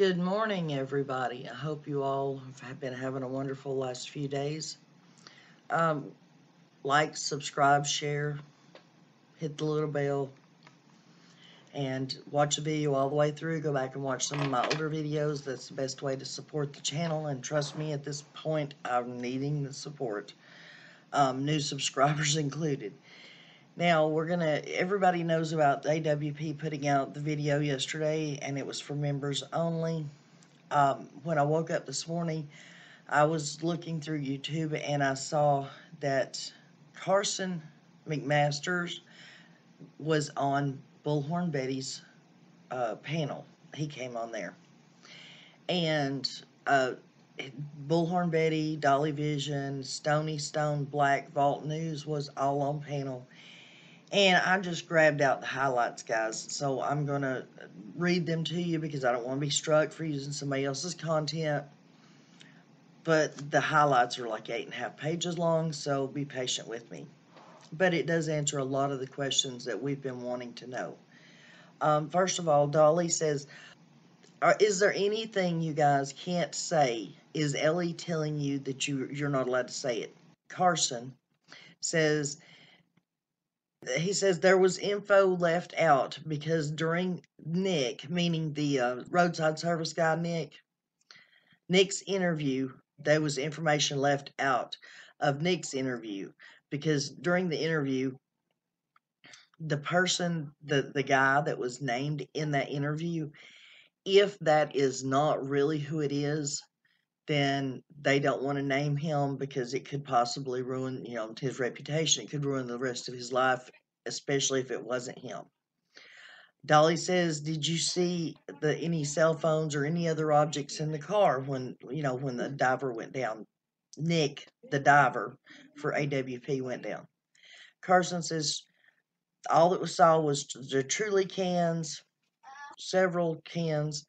Good morning, everybody. I hope you all have been having a wonderful last few days. Um, like, subscribe, share, hit the little bell, and watch the video all the way through. Go back and watch some of my older videos. That's the best way to support the channel. And trust me, at this point, I'm needing the support. New subscribers included. Now, everybody knows about AWP putting out the video yesterday, and it was for members only. When I woke up this morning, I was looking through YouTube and I saw that Carson McMaster was on Bullhorn Betty's panel. He came on there. And Bullhorn Betty, Dolly Vision, Stony Stone Black, Vault News was all on panel. And I just grabbed out the highlights, guys. So I'm going to read them to you because I don't want to be struck for using somebody else's content. But the highlights are like 8.5 pages long, so be patient with me. But it does answer a lot of the questions that we've been wanting to know. First of all, Dolly says, is there anything you guys can't say? Is Ellie telling you that you're not allowed to say it? Carson says, he says there was info left out because during Nick, meaning the roadside service guy Nick's interview, there was information left out of Nick's interview because during the interview, the person, the guy that was named in that interview, if that is not really who it is, then they don't want to name him because it could possibly ruin, his reputation. It could ruin the rest of his life, especially if it wasn't him. Dolly says, did you see any cell phones or any other objects in the car when the diver went down? Nick, the diver for AWP, went down. Carson says, all that was saw was the Truly cans, several cans,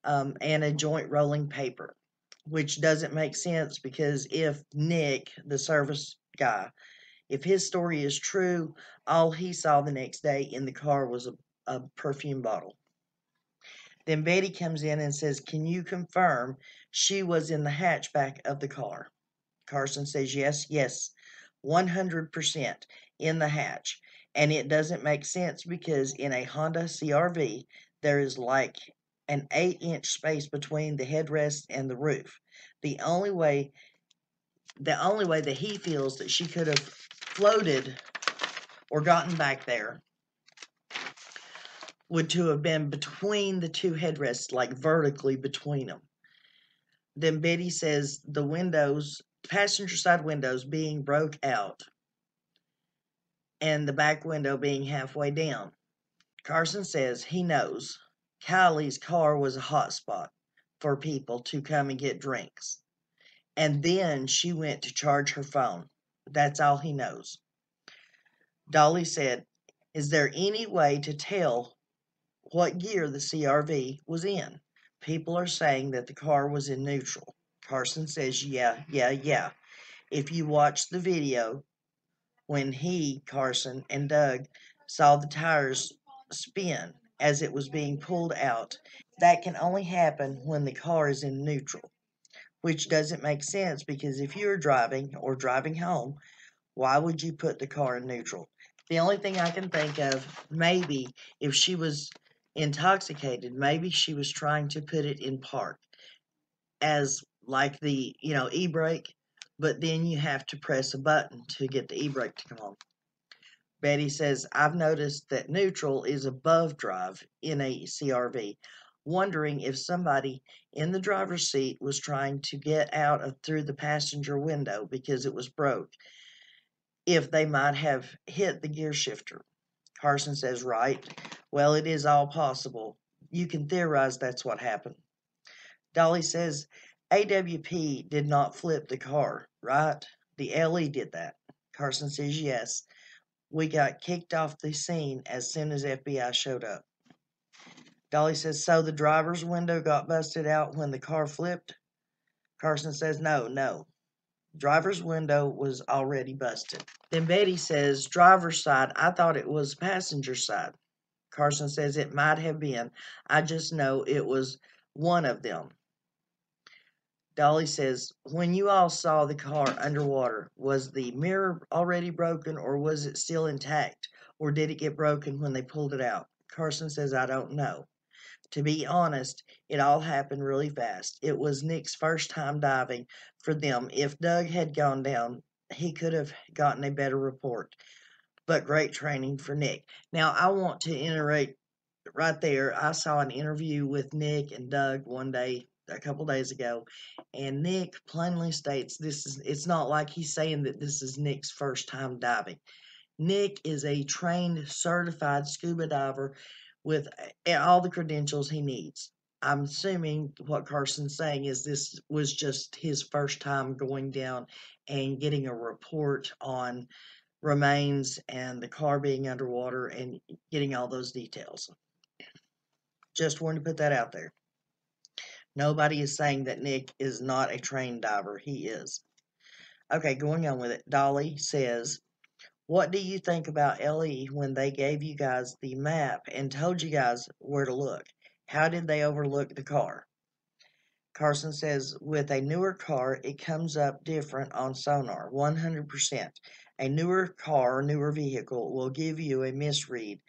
and a joint rolling paper, which doesn't make sense because if Nick, the service guy, if his story is true, all he saw the next day in the car was a perfume bottle. Then Betty comes in and says, can you confirm she was in the hatchback of the car? Carson says, yes, 100% in the hatch. And it doesn't make sense because in a Honda CRV, there is like an 8-inch space between the headrest and the roof. The only way that he feels that she could have floated or gotten back there would to have been between the two headrests, like vertically between them. Then Betty says the windows, passenger side windows being broke out and the back window being halfway down. Carson says he knows Kiely's car was a hot spot for people to come and get drinks. And then she went to charge her phone. That's all he knows. Dolly said, is there any way to tell what gear the CRV was in? People are saying that the car was in neutral. Carson says, yeah. If you watch the video, when Carson, and Doug saw the tires spin as it was being pulled out, that can only happen when the car is in neutral, which doesn't make sense because if you're driving or driving home, why would you put the car in neutral? The only thing I can think of, maybe if she was intoxicated, maybe she was trying to put it in park as like the, e-brake, but then you have to press a button to get the e-brake to come on. Betty says, I've noticed that neutral is above drive in a CRV, wondering if somebody in the driver's seat was trying to get out through the passenger window because it was broke, if they might have hit the gear shifter. Carson says, right. Well, it is all possible. You can theorize that's what happened. Dolly says, AWP did not flip the car, right? The Ellie did that. Carson says, yes. We got kicked off the scene as soon as FBI showed up. Dolly says, so the driver's window got busted out when the car flipped? Carson says, no. Driver's window was already busted. Then Betty says, driver's side, I thought it was passenger side. Carson says it might have been. I just know it was one of them. Dolly says, when you all saw the car underwater, was the mirror already broken or was it still intact? Or did it get broken when they pulled it out? Carson says, I don't know. To be honest, it all happened really fast. It was Nick's first time diving for them. If Doug had gone down, he could have gotten a better report. But great training for Nick. Now, I want to iterate right there. I saw an interview with Nick and Doug one day, a couple days ago, and Nick plainly states it's not like he's saying that this is Nick's first time diving. Nick is a trained, certified scuba diver with all the credentials he needs. I'm assuming what Carson's saying is this was just his first time going down and getting a report on remains and the car being underwater and getting all those details. Just wanted to put that out there. Nobody is saying that Nick is not a trained diver. He is. Okay, going on with it. Dolly says, what do you think about Ellie when they gave you guys the map and told you guys where to look? How did they overlook the car? Carson says, with a newer car, it comes up different on sonar, 100%. A newer car, newer vehicle will give you a misread.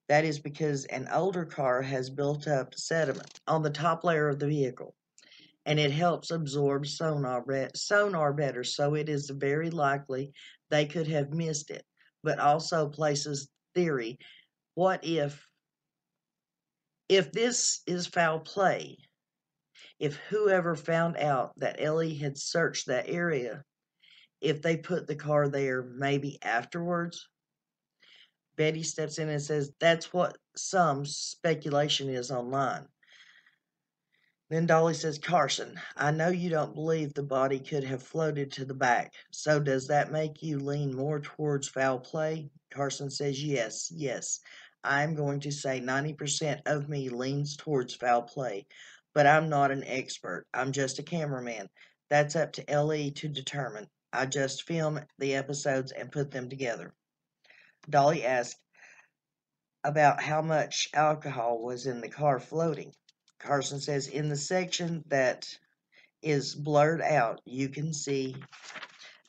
That is because an older car has built up sediment on the top layer of the vehicle, and it helps absorb sonar better, so it is very likely they could have missed it, but also places theory. What if this is foul play? If whoever found out that Ellie had searched that area, if they put the car there maybe afterwards? Betty steps in and says, that's what some speculation is online. Then Dolly says, Carson, I know you don't believe the body could have floated to the back, so does that make you lean more towards foul play? Carson says, yes. I'm going to say 90% of me leans towards foul play, but I'm not an expert. I'm just a cameraman. That's up to Ellie to determine. I just film the episodes and put them together. Dolly asked about how much alcohol was in the car floating. Carson says, in the section that is blurred out, you can see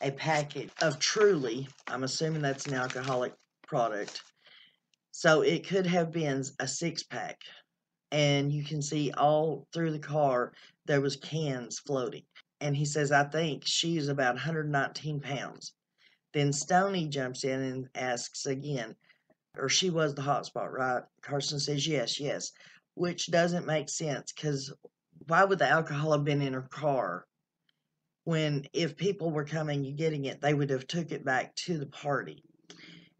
a packet of Truly. I'm assuming that's an alcoholic product. So it could have been a 6-pack. And you can see all through the car, there was cans floating. And he says, I think she's about 119 pounds. Then Stoney jumps in and asks again, or she was the hotspot, right? Carson says, yes. Which doesn't make sense, because why would the alcohol have been in her car when if people were coming and getting it, they would have took it back to the party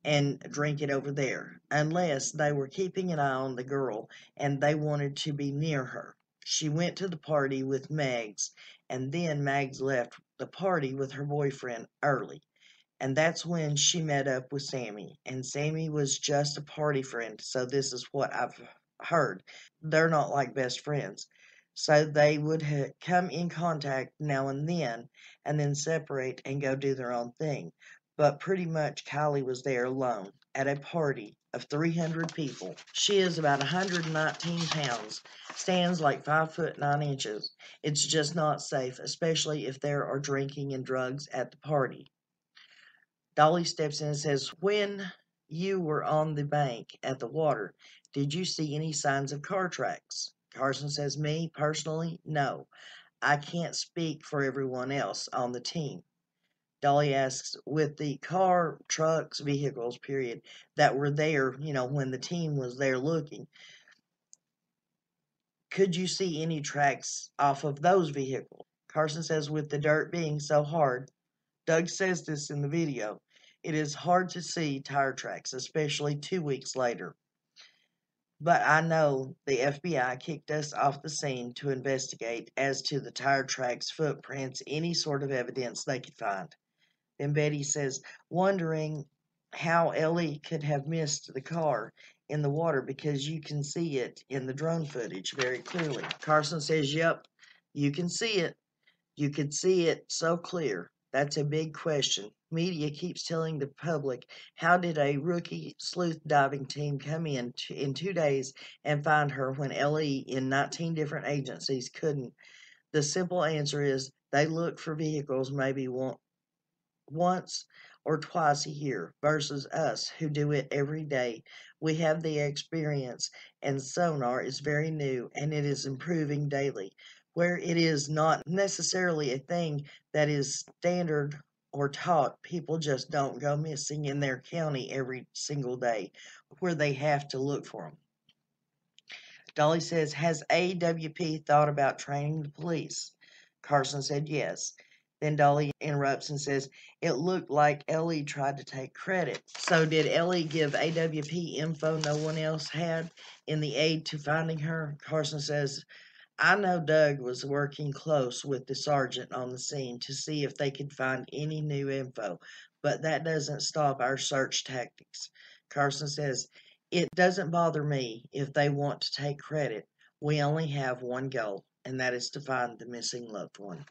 and drink it over there, unless they were keeping an eye on the girl and they wanted to be near her. She went to the party with Megs, and then Megs left the party with her boyfriend early. And that's when she met up with Sammy. And Sammy was just a party friend. So this is what I've heard. They're not like best friends. So they would come in contact now and then separate and go do their own thing. But pretty much Kiely was there alone at a party of 300 people. She is about 119 pounds, stands like 5 foot 9 inches. It's just not safe, especially if there are drinking and drugs at the party. Dolly steps in and says, when you were on the bank at the water, did you see any signs of car tracks? Carson says, me, personally, no. I can't speak for everyone else on the team. Dolly asks, with the car, trucks, vehicles, period, that were there, when the team was there looking, could you see any tracks off of those vehicles? Carson says, with the dirt being so hard, Doug says this in the video, it is hard to see tire tracks, especially 2 weeks later. But I know the FBI kicked us off the scene to investigate as to the tire tracks, footprints, any sort of evidence they could find. Then Betty says, wondering how Ellie could have missed the car in the water because you can see it in the drone footage very clearly. Carson says, yep, you can see it. You could see it so clear. That's a big question. Media keeps telling the public, how did a rookie sleuth diving team come in 2 days and find her when Ellie in 19 different agencies couldn't? The simple answer is they look for vehicles maybe once or twice a year versus us who do it every day. We have the experience, and sonar is very new and it is improving daily. Where it is not necessarily a thing that is standard or taught, people just don't go missing in their county every single day where they have to look for them. Dolly says, has AWP thought about training the police? Carson said yes. Then Dolly interrupts and says, it looked like Ellie tried to take credit. So did Ellie give AWP info no one else had in the aid to finding her? Carson says, I know Doug was working close with the sergeant on the scene to see if they could find any new info, but that doesn't stop our search tactics. Carson says, it doesn't bother me if they want to take credit. We only have one goal, and that is to find the missing loved one.